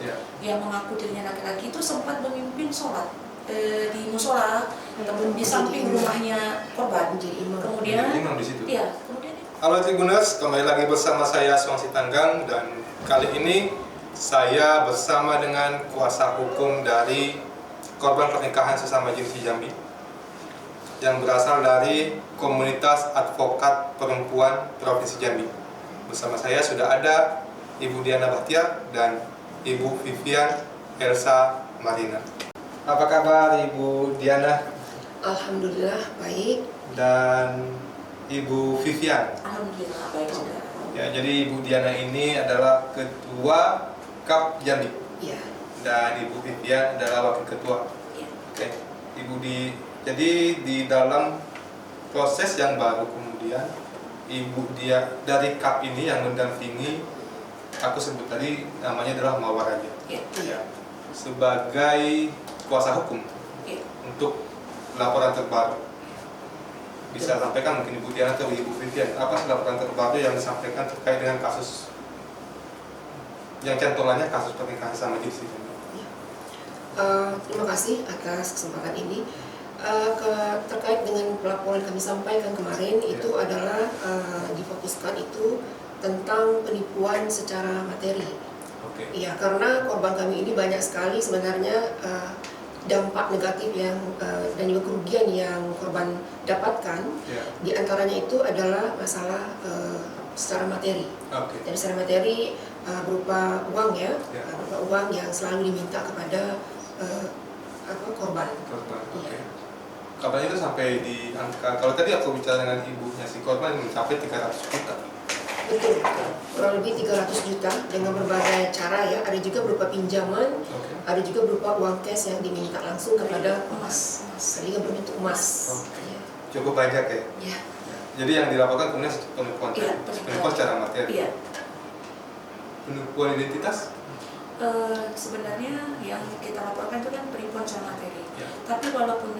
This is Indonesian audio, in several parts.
ya, yang mengaku dirinya laki-laki itu sempat memimpin sholat di musola di samping rumahnya korban. Kemudian imam di situ. iya, kemudian Halo Tribuners, kembali lagi bersama saya Suang Sitanggang, dan kali ini saya bersama dengan kuasa hukum dari korban pernikahan sesama jenis di Jambi yang berasal dari Komunitas Advokat Perempuan Provinsi Jambi. Bersama saya sudah ada Ibu Diana Bahtiar dan Ibu Vivian Elsa Marina. Apa kabar Ibu Diana? Alhamdulillah baik. Dan Ibu Vivian? alhamdulillah baik juga. Ya, jadi Ibu Diana ini adalah Ketua KAP Jambi. Ya. Dan Ibu Vivian adalah Wakil Ketua. Ya. Oke. Jadi di dalam proses yang baru kemudian Ibu dia dari KAP ini yang mendampingi, aku sebut tadi namanya adalah Mawar Raja. Ya. Ya. Sebagai kuasa hukum Ya. untuk laporan terbaru. Bisa sampaikan mungkin Ibu Diana atau Ibu Vivian, apa sih laporan terbaru yang disampaikan terkait dengan kasus yang cantolannya kasus pernikahan sama jenis ini? Terima kasih atas kesempatan ini. Terkait dengan laporan kami sampaikan kemarin itu adalah difokuskan itu tentang penipuan secara materi. Oke. Ya, karena korban kami ini banyak sekali sebenarnya dampak negatif yang dan juga kerugian yang korban dapatkan. Ya. Di antaranya itu adalah masalah secara materi. Oke. Jadi secara materi berupa uang ya, Ya. berupa uang yang selalu diminta kepada korban. Korban. Oke. Iya. Kabarnya itu sampai di angka, kalau tadi aku bicara dengan ibunya si korban mencapai 300 juta. Betul, kurang lebih 300 juta dengan berbagai cara ya. Ada juga berupa pinjaman, Oke. ada juga berupa uang cash yang diminta langsung kepada Emas. ada juga berbentuk emas. Oke. Ya. Cukup banyak ya. Ya. Jadi yang dilaporkan kemudian penipuan, Iya, penipuan secara materi. Iya. Penipuan identitas. Sebenarnya yang kita laporkan itu kan penipuan secara materi. Ya. Tapi walaupun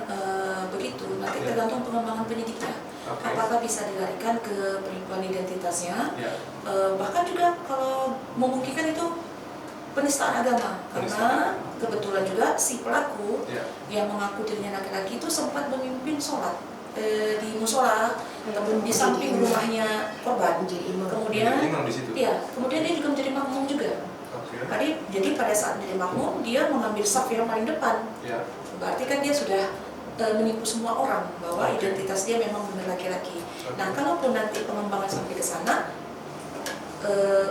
begitu, nanti Ya. tergantung pengembangan penyidiknya. Oke. Apakah bisa dilarikan ke penipuan identitasnya? Ya. Bahkan juga kalau memungkinkan itu penistaan agama, karena kebetulan juga si pelaku Ya. yang mengaku dirinya laki-laki itu sempat memimpin sholat di musola di samping rumahnya korban. Menjadi imam. Kemudian, imam di situ. iya, kemudian dia juga menjadi makmum juga. Oke. Jadi pada saat menjadi makmum dia mengambil saf yang paling depan. Ya. Berarti kan dia sudah menipu semua orang bahwa Oke. identitas dia memang benar laki-laki. Oke. Nah, kalaupun nanti pengembangan sampai ke sana,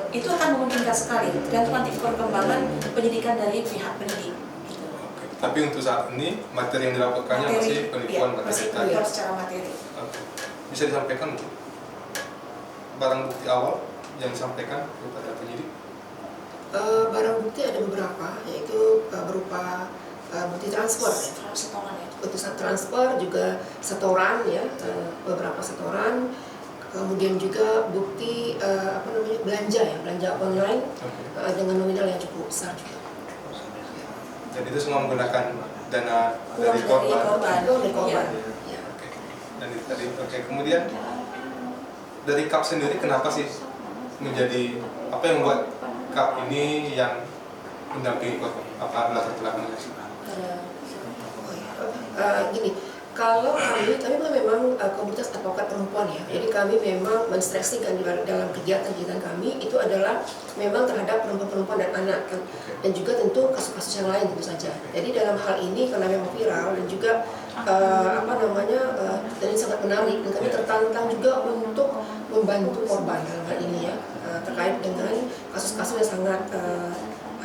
itu akan memungkinkan sekali. Tergantung nanti perkembangan penyidikan dari pihak penyidik. Gitu. Oke. Tapi untuk saat ini materi yang dilaporkannya masih penipuan iya, masih materi. penipuan secara materi. Oke. Bisa disampaikan mungkin barang bukti awal yang disampaikan kepada penyidik? Barang bukti ada beberapa, yaitu berupa bukti transfer, Setoran ya. putusan transfer, juga setoran ya, beberapa setoran, kemudian juga bukti belanja ya, belanja online Oke. dengan nominal yang cukup besar juga. Dan itu semua menggunakan dana Uang dari dari korban. korban. Dari korban. Iya. Ya. Oke. Dan itu tadi. Oke. Kemudian dari KAP sendiri kenapa sih menjadi apa yang membuat KAP ini yang mendampingi korban? Apa latar belakangnya? Gini, kalau kami memang komunitas advokat perempuan ya, jadi kami memang menstresikan dalam kegiatan kami itu adalah memang terhadap perempuan-perempuan dan anak kan, dan juga tentu kasus-kasus yang lain tentu saja. Jadi dalam hal ini karena memang viral dan juga dan ini sangat menarik, dan kami tertantang juga untuk membantu korban dalam hal ini ya, terkait dengan kasus-kasus yang sangat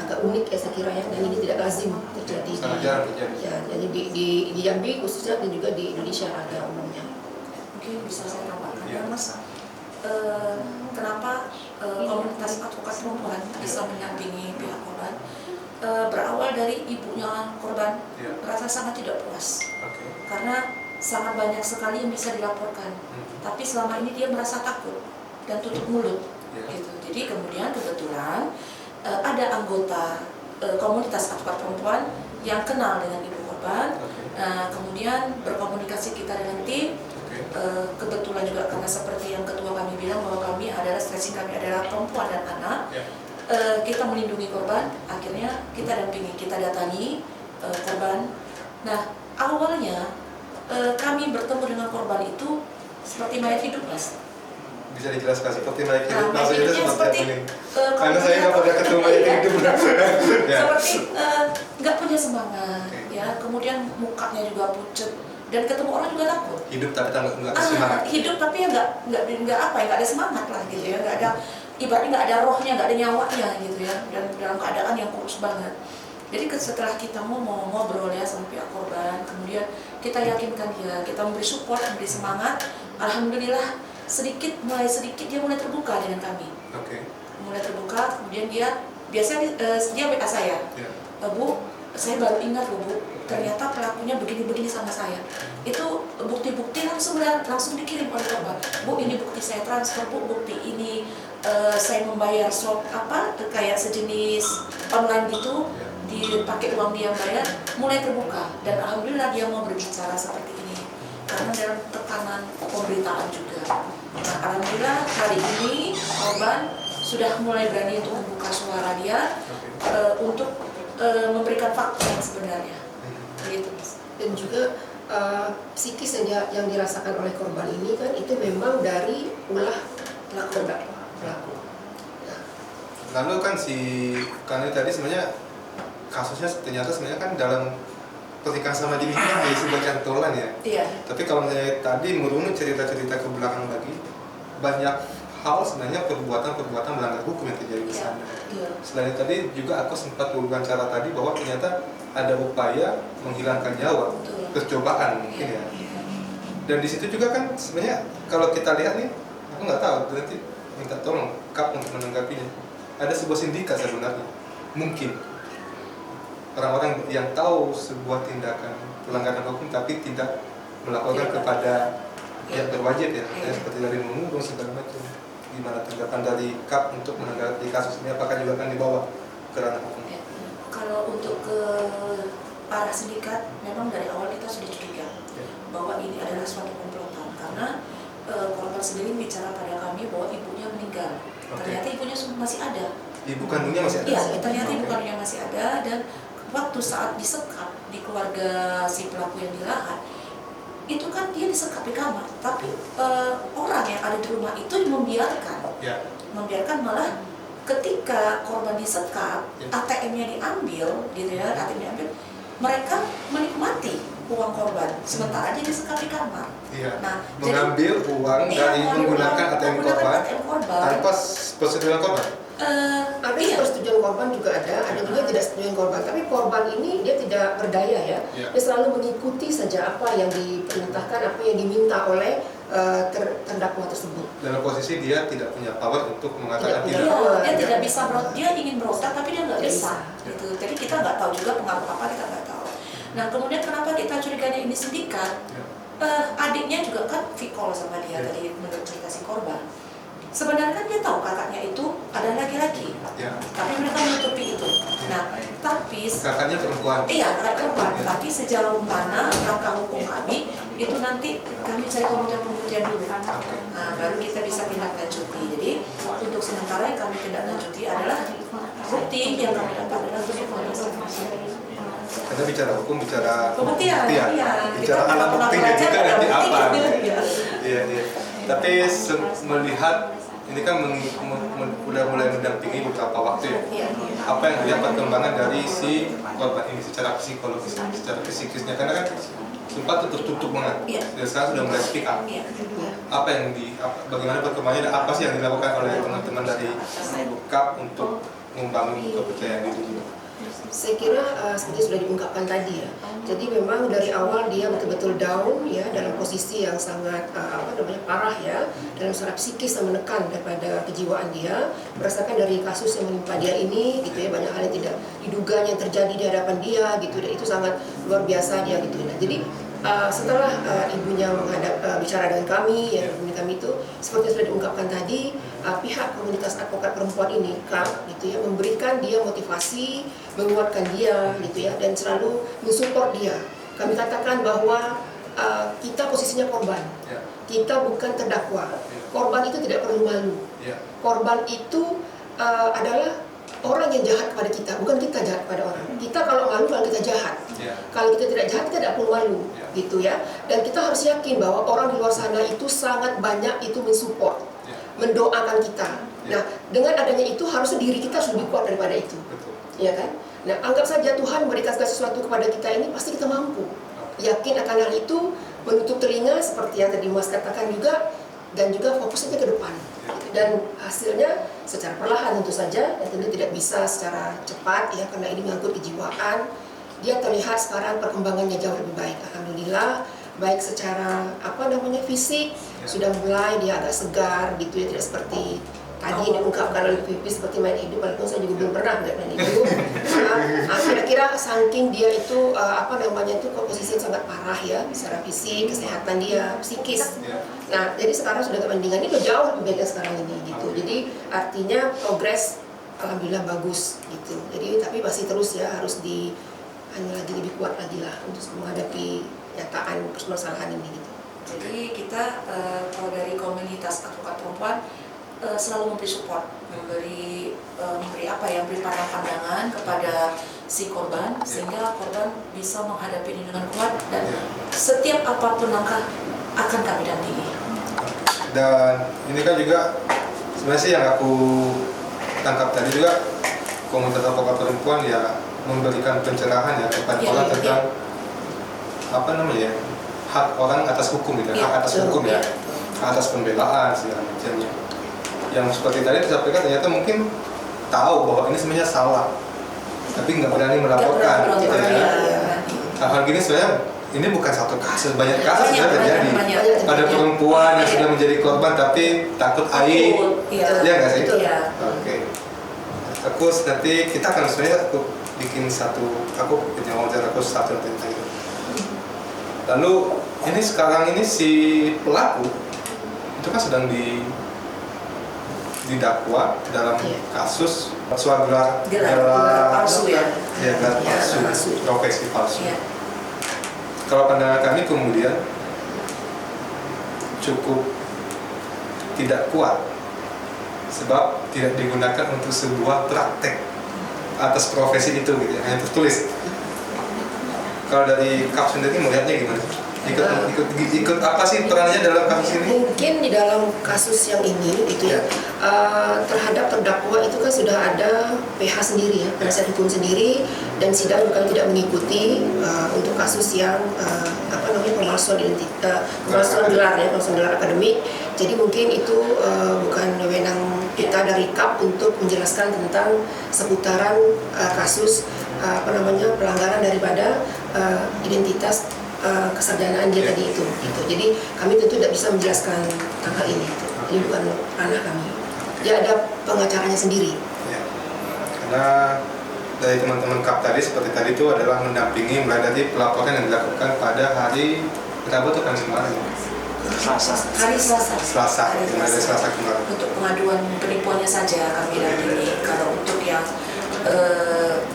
agak unik ya saya kira ya, dan ini tidak lazim terjadi Sangat jarang terjadi. ya, jadi di Jambi khususnya dan juga di Indonesia pada umumnya. Mungkin bisa saya tambahkan Iya. ya, Mas. Kenapa komunitas advokat perempuan bisa mendampingi pihak korban? Berawal dari ibunya korban Iya. merasa sangat tidak puas Oke. karena sangat banyak sekali yang bisa dilaporkan, tapi selama ini dia merasa takut dan tutup mulut. Iya. Gitu. Jadi kemudian kebetulan ada anggota komunitas advokat perempuan yang kenal dengan ibu korban, Oke. kemudian berkomunikasi kita dengan tim. Kebetulan juga karena seperti yang ketua kami bilang bahwa kami adalah stressing kami adalah perempuan dan anak, Ya. kita melindungi korban, akhirnya kita dampingi, kita datangi korban. Nah, awalnya kami bertemu dengan korban itu seperti mayat hidup, Mas. Bisa dijelaskan seperti mayat hidup, Mayat maksudnya hidupnya seperti apa seperti, nih? kalau Karena saya nggak pernah ketemu mayat hidup. Ya. seperti nggak punya semangat, Oke. ya. Kemudian mukanya juga pucat dan ketemu orang juga takut. Hidup tapi nggak semangat. Hidup tapi ya nggak apa ya, nggak ada semangat lah gitu ya, nggak ada, ibaratnya nggak ada rohnya, nggak ada nyawanya gitu ya, dan dalam keadaan yang kurus banget. Jadi setelah kita ngobrol ya sama pihak korban, kemudian kita yakinkan dia, kita memberi support, memberi semangat. Alhamdulillah mulai sedikit dia mulai terbuka dengan kami. Oke. Mulai terbuka, kemudian dia biasanya dia WA saya, Ya. Bu, saya baru ingat loh Bu, ternyata pelakunya begini-begini sama saya. Itu bukti-bukti langsung dikirim oleh korban. Bu, ini bukti saya transfer, Bu, bukti ini saya membayar swap kayak sejenis online gitu, dipakai uang dia bayar, mulai terbuka. Dan alhamdulillah dia mau berbicara seperti ini karena dalam tekanan pemberitaan juga. Nah, alhamdulillah hari ini korban sudah mulai berani untuk membuka suara dia, untuk memberikan fakta yang sebenarnya. Begitu, Mas. Dan juga psikis yang dirasakan oleh korban ini kan itu memang dari ulah pelaku. Lalu kan karena tadi sebenarnya kasusnya ternyata sebenarnya kan dalam pernikahan sama jenis itu hanya sebuah cantolan ya. Iya. Tapi kalau misalnya tadi merunut cerita-cerita ke belakang lagi, banyak hal sebenarnya perbuatan melanggar hukum yang terjadi di sana. Iya. Selain tadi juga aku sempat berbicara tadi bahwa ternyata ada upaya menghilangkan nyawa, Betul. percobaan mungkin ya. Dan di situ juga kan sebenarnya kalau kita lihat nih, aku nggak tahu, nanti minta tolong Kap untuk menanggapinya. Ada sebuah sindikat sebenarnya, mungkin orang-orang yang tahu sebuah tindakan pelanggaran hukum tapi tidak melaporkan kepada yang berwajib ya, seperti dari mengurung segala macam. Gimana tanggapan dari Kap untuk menanggapi kasus ini? Apakah juga akan dibawa ke ranah hukum? Ya. Kalau untuk ke arah sindikat, memang dari awal kita sudah curiga bahwa ini adalah suatu komplotan karena korban sendiri bicara pada kami bahwa ibunya meninggal. Ternyata ibunya masih ada. Ibu kandungnya masih ada? Iya, ternyata ibu kandungnya masih ada, dan waktu saat disekap di keluarga si pelaku yang dilahat, itu kan dia disekap di kamar, tapi orang yang ada di rumah itu membiarkan malah ketika korban disekap, ATM-nya diambil, gitu ya, ATM diambil, mereka menikmati uang korban, sementara dia disekap di kamar. Iya. Nah, mengambil uang dari menggunakan ATM korban tanpa persetujuan korban. Ada persetujuan korban juga ada juga tidak setujuan korban. Tapi korban ini dia tidak berdaya ya. Dia selalu mengikuti saja apa yang diperintahkan, apa yang diminta oleh terdakwa tersebut. Dalam posisi dia tidak punya power untuk mengatakan tidak. Dia tidak bisa dia ingin berontak tapi dia nggak bisa. Gitu. Jadi kita nggak tahu juga pengaruh apa, kita nggak tahu. Nah, kemudian kenapa kita curiganya ini sindikat? Adiknya juga kan vicol sama dia tadi menurut cerita si korban. Sebenarnya kan dia tahu kakaknya itu ada laki-laki, tapi mereka menutupi itu. Nah, tapi kakaknya perempuan. Iya, kakak perempuan. Tapi sejauh mana langkah hukum kami itu nanti kami cari pembuktian dulu. Nah, baru kita bisa tindak lanjuti. Jadi untuk sementara yang kami tindak lanjuti adalah bukti yang kami dapat adalah bukti pemeriksaan. Kita bicara hukum, bicara Pembuktian, iya. bicara Kita alat buktinya juga nanti bukti, apa. gitu. Iya. Tapi melihat ini kan udah mulai mendampingi beberapa waktu ya. Iya. Apa yang dilihat perkembangan dari si korban ini secara psikologis, secara psikisnya, karena kan sempat tertutup banget. Iya. Dan sekarang sudah mulai speak up. Iya. Apa yang bagaimana perkembangannya dan apa sih yang dilakukan oleh teman-teman dari Kap untuk membangun kepercayaan diri? Saya kira seperti sudah diungkapkan tadi ya. Jadi memang dari awal dia betul-betul down ya, dalam posisi yang sangat parah ya, dalam secara psikis yang menekan daripada kejiwaan dia, berdasarkan dari kasus yang menimpa dia ini gitu ya, banyak hal yang tidak diduga yang terjadi di hadapan dia gitu, dan itu sangat luar biasa dia gitu. Nah, jadi setelah ibunya bicara dengan kami, ya kami itu seperti yang sudah diungkapkan tadi, pihak komunitas advokat perempuan ini Kap gitu ya, memberikan dia motivasi, menguatkan dia gitu ya, dan selalu mensupport dia. Kami katakan bahwa kita posisinya korban, kita bukan terdakwa. Korban itu tidak perlu malu. Korban itu adalah orang yang jahat kepada kita, bukan kita jahat kepada orang. Kita kalau malu kalau kita jahat. Ya. Kalau kita tidak jahat, kita tidak perlu malu, Ya. gitu ya. Dan kita harus yakin bahwa orang di luar sana itu sangat banyak itu mensupport, Ya. mendoakan kita. Ya. Nah, dengan adanya itu harusnya diri kita harus lebih kuat daripada itu, Betul. ya kan? Nah, anggap saja Tuhan memberikan segala sesuatu kepada kita ini, pasti kita mampu. Yakin akan hal itu, menutup telinga seperti yang tadi Mas katakan juga, dan juga fokus saja ke depan. Dan hasilnya secara perlahan tentu saja, dan tentu tidak bisa secara cepat ya, karena ini mengangkut kejiwaan. Dia terlihat sekarang perkembangannya jauh lebih baik, alhamdulillah. Baik secara fisik sudah mulai dia agak segar gitu ya, tidak seperti tadi diungkapkan oleh Pipi seperti main hidup, walaupun saya juga belum pernah main hidup. Kira-kira saking dia itu posisi sangat parah ya, secara fisik, kesehatan dia, psikis. Ya. Nah, jadi sekarang sudah kebandingan itu jauh lebih baik sekarang ini gitu. Jadi artinya progres alhamdulillah bagus gitu. Jadi tapi masih terus ya harus lagi lebih kuat lagi lah untuk menghadapi nyataan permasalahan ini gitu. Jadi kita kalau dari komunitas advokat perempuan selalu memberi support, memberi pandangan kepada si korban sehingga korban bisa menghadapi ini dengan kuat, dan setiap apapun langkah akan kami dampingi. Dan ini kan juga sebenarnya sih yang aku tangkap tadi juga, komunitas advokat perempuan ya memberikan pencerahan ya kepada orang tentang hak orang atas hukum gitu, hak atas hukum ya, hak atas pembelaan segala macamnya. Yang seperti tadi disampaikan ternyata mungkin tahu bahwa ini sebenarnya salah, tapi nggak berani melaporkan. Hal-hal gini sebenarnya ini bukan satu kasus, banyak kasus yang terjadi. Ada perempuan yang sudah menjadi korban tapi takut aib, ya nggak sih? Iya. Oke. Aku nanti kita akan sebenarnya aku punya wawancara aku satu tentang itu. Lalu ini sekarang ini si pelaku itu kan sedang didakwa dalam kasus gelar palsu ya. Ya, gelar palsu, profesi palsu. Ya. Kalau pandangan kami kemudian cukup tidak kuat sebab tidak digunakan untuk sebuah praktek atas profesi itu gitu ya, hanya tertulis. Kalau dari Kap sendiri melihatnya gimana? Ikut apa sih perannya dalam kasus ini? Mungkin di dalam kasus yang ini gitu ya, terhadap terdakwa itu kan sudah ada PH sendiri ya, penasihat hukum sendiri, dan sidang bukan tidak mengikuti untuk kasus yang pemalsuan gelar akademik. Jadi mungkin itu bukan wewenang kita dari KAP untuk menjelaskan tentang seputaran kasus pelanggaran daripada identitas kesarjanaan dia tadi itu gitu. Jadi kami tentu tidak bisa menjelaskan tentang hal ini gitu. Jadi bukan ranah kami. Dia ada pengacaranya sendiri. Ya. Karena dari teman-teman KAP tadi seperti tadi itu adalah mendampingi mulai dari pelaporan yang dilakukan pada hari Rabu atau Kamis kemarin. Hari Selasa kemarin. Untuk pengaduan penipuannya saja kami dampingi. Kalau untuk yang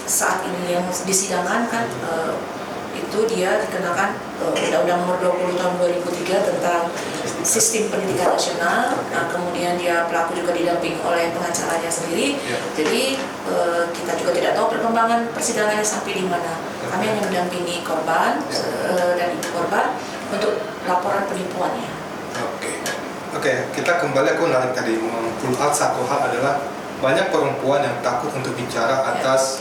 saat ini yang disidangkan kan itu dia dikenakan Undang-Undang Nomor 20 Tahun 2003 tentang Sistem Pendidikan Nasional. Nah, kemudian dia pelaku juga didampingi oleh pengacaranya sendiri. Jadi kita juga tidak tahu perkembangan persidangannya sampai di mana. Kami hanya mendampingi korban dan ibu korban untuk laporan penipuannya. Oke, kita kembali, aku narik tadi pull out satu hal adalah banyak perempuan yang takut untuk bicara atas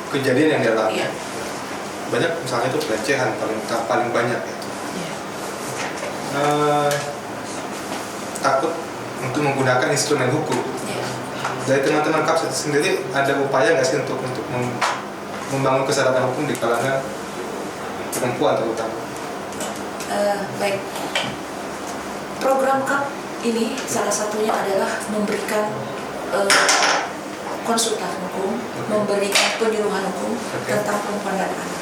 kejadian yang dialami. Banyak misalnya itu pelecehan paling banyak ya. Takut untuk menggunakan instrumen hukum. Dari teman-teman KAP sendiri ada upaya nggak sih untuk membangun kesadaran hukum di kalangan perempuan terutama? Baik, program KAP ini salah satunya adalah memberikan konsultan hukum, memberikan penyuluhan hukum tentang perempuan dan anak.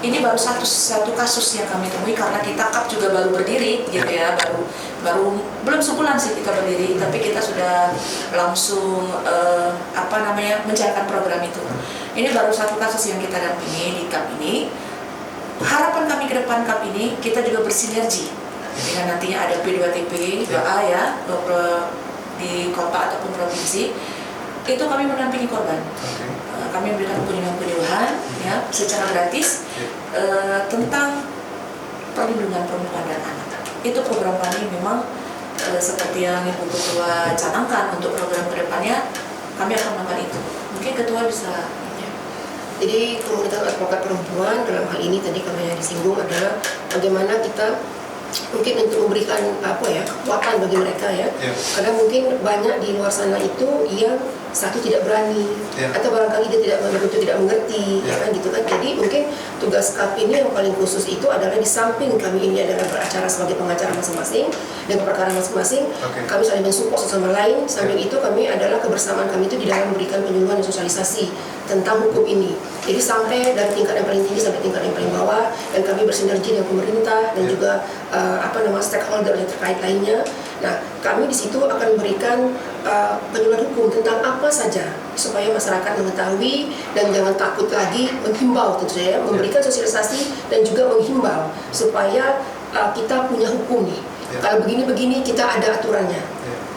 Ini baru satu kasus yang kami temui karena kita KAP juga baru berdiri gitu ya, baru belum sebulan sih kita berdiri, tapi kita sudah langsung menjalankan program itu. Ini baru satu kasus yang kita dampingi di KAP ini. Harapan kami ke depan KAP ini kita juga bersinergi dengan nantinya ada P2TP, 2A ya, di kota ataupun provinsi. itu kami mendampingi korban. Oke. Kami memberikan penyuluhan ya secara gratis tentang perlindungan perempuan dan anak. Itu program kami memang seperti yang Ibu Ketua canangkan untuk program kedepannya, kami akan melakukan itu. Mungkin Ketua bisa. Jadi komunitas advokat perempuan dalam hal ini tadi kami yang disinggung adalah bagaimana kita mungkin untuk memberikan kekuatan bagi mereka ya. Karena mungkin banyak di luar sana itu yang satu tidak berani atau barangkali dia tidak mengerti ya kan gitu kan. Jadi mungkin tugas KAP ini yang paling khusus itu adalah di samping kami ini adalah beracara sebagai pengacara masing-masing dan perkara masing-masing, kami saling mensupport satu sama lain. Samping itu kami adalah kebersamaan kami itu di dalam memberikan penyuluhan dan sosialisasi tentang hukum ini. Jadi sampai dari tingkat yang paling tinggi sampai tingkat yang paling bawah, dan kami bersinergi dengan pemerintah dan juga stakeholder yang terkait lainnya. Nah, kami di situ akan memberikan penyuluhan hukum tentang apa saja supaya masyarakat mengetahui dan jangan takut lagi, menghimbau tentu saja, memberikan sosialisasi dan juga menghimbau supaya kita punya hukum nih. Kalau begini-begini kita ada aturannya,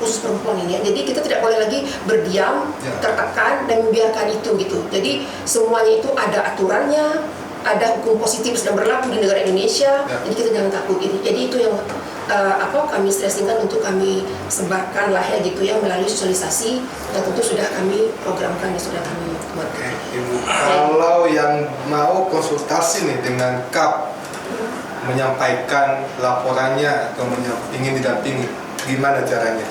khusus perempuan ini. Jadi kita tidak boleh lagi berdiam, tertekan dan membiarkan itu gitu. Jadi semuanya itu ada aturannya, ada hukum positif sedang berlaku di negara Indonesia. Jadi kita jangan takut gitu. Jadi itu yang kami stressingkan untuk kami sebarkan lah ya gitu ya melalui sosialisasi, dan tentu sudah kami programkan, sudah kami buat. Ibu, kalau yang mau konsultasi nih dengan KAP menyampaikan laporannya atau ingin didampingi, gimana caranya?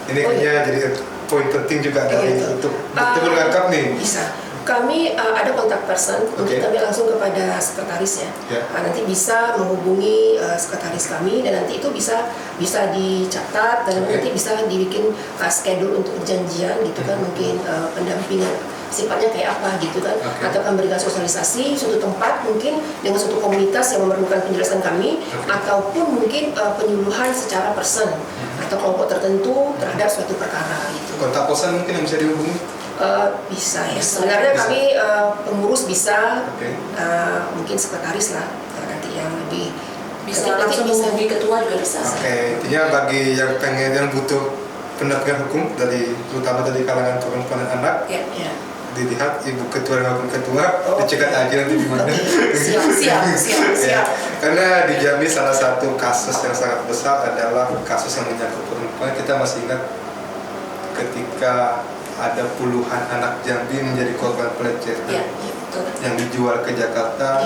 Ini kayaknya jadi poin penting juga dari untuk bertemu dengan KAP nih. Bisa. Kami ada kontak person, mungkin kami langsung kepada sekretaris ya. Nanti bisa menghubungi sekretaris kami, dan nanti itu bisa dicatat dan nanti bisa dibikin schedule untuk perjanjian gitu kan, mungkin pendampingan sifatnya kayak apa gitu kan, atau akan berikan sosialisasi suatu tempat mungkin dengan suatu komunitas yang memerlukan penjelasan kami, ataupun mungkin penyuluhan secara person atau kelompok tertentu terhadap suatu perkara gitu. Kontak person mungkin yang bisa dihubungi? Bisa ya. Sebenarnya kami pengurus bisa, mungkin sekretaris lah nanti yang lebih bisa langsung menghubungi ketua juga bisa. Intinya bagi yang pengen, yang butuh pendampingan hukum terutama dari kalangan perempuan dan anak, dilihat Ibu Ketua dan Wakil Ketua, dicegat aja nanti di mana. Siap. Karena di Jambi salah satu kasus yang sangat besar adalah kasus yang menyangkut perempuan. Kita masih ingat ketika ada puluhan anak Jambi menjadi korban pelecehan yang dijual ke Jakarta.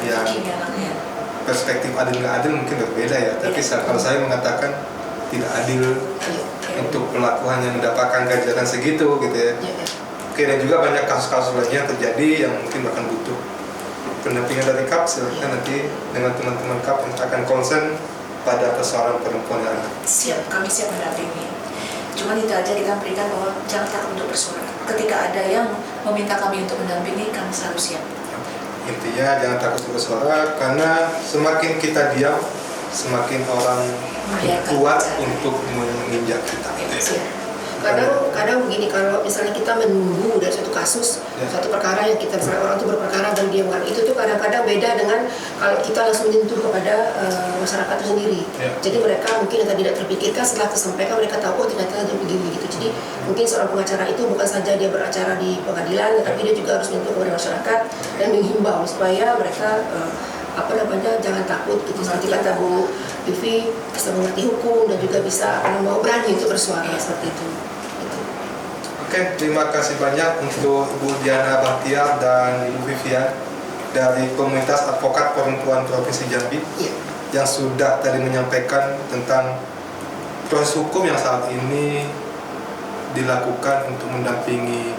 Ya, perspektif adil nggak adil mungkin berbeda ya, tapi kalau saya mengatakan tidak adil untuk pelaku hanya mendapatkan ganjaran segitu gitu ya. Dan juga banyak kasus-kasus lainnya yang terjadi yang mungkin bahkan butuh pendampingan dari KAP. Silahkan nanti dengan teman-teman KAP yang akan concern pada persoalan perempuan dan anak. Siap, kami siap mendampingi. Cuma itu aja kita berikan bahwa jangan takut untuk bersuara. Ketika ada yang meminta kami untuk mendampingi, kami selalu siap. Intinya jangan takut untuk bersuara, karena semakin kita diam, semakin orang kuat untuk menginjak kita. Kadang begini, kalau misalnya kita menunggu dari suatu kasus, suatu perkara yang kita misalnya orang itu berperkara dan diamkan, itu tuh kadang-kadang beda dengan kalau kita langsung menyentuh kepada masyarakat itu sendiri. Jadi mereka mungkin yang tidak terpikirkan setelah tersampaikan, mereka tahu ternyata dia begini gitu. Jadi mungkin seorang pengacara itu bukan saja dia beracara di pengadilan, tapi dia juga harus menyentuh kepada masyarakat dan menghimbau supaya mereka jangan takut gitu. Seperti kata Bu Vivi, bisa mengerti hukum dan juga bisa mau berani untuk bersuara seperti itu. Oke, terima kasih banyak untuk Ibu Diana Bahtiar dan Ibu Vivian dari Komunitas Advokat Perempuan Provinsi Jambi yang sudah tadi menyampaikan tentang proses hukum yang saat ini dilakukan untuk mendampingi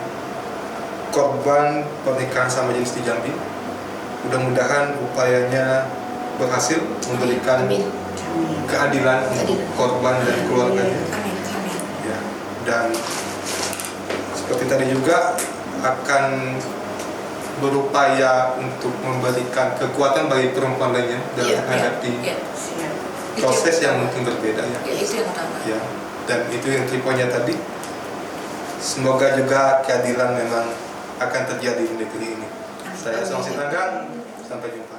korban pernikahan sama jenis di Jambi. Mudah-mudahan upayanya berhasil memberikan keadilan untuk korban dan keluarganya. Ya, dan seperti tadi juga akan berupaya untuk memberikan kekuatan bagi perempuan lainnya dalam menghadapi proses yang mungkin berbeda ya. Itu yang utama. Ya, dan itu yang triponya tadi. Semoga juga keadilan memang akan terjadi di negeri ini. Saya Song Sitanggang, sampai jumpa.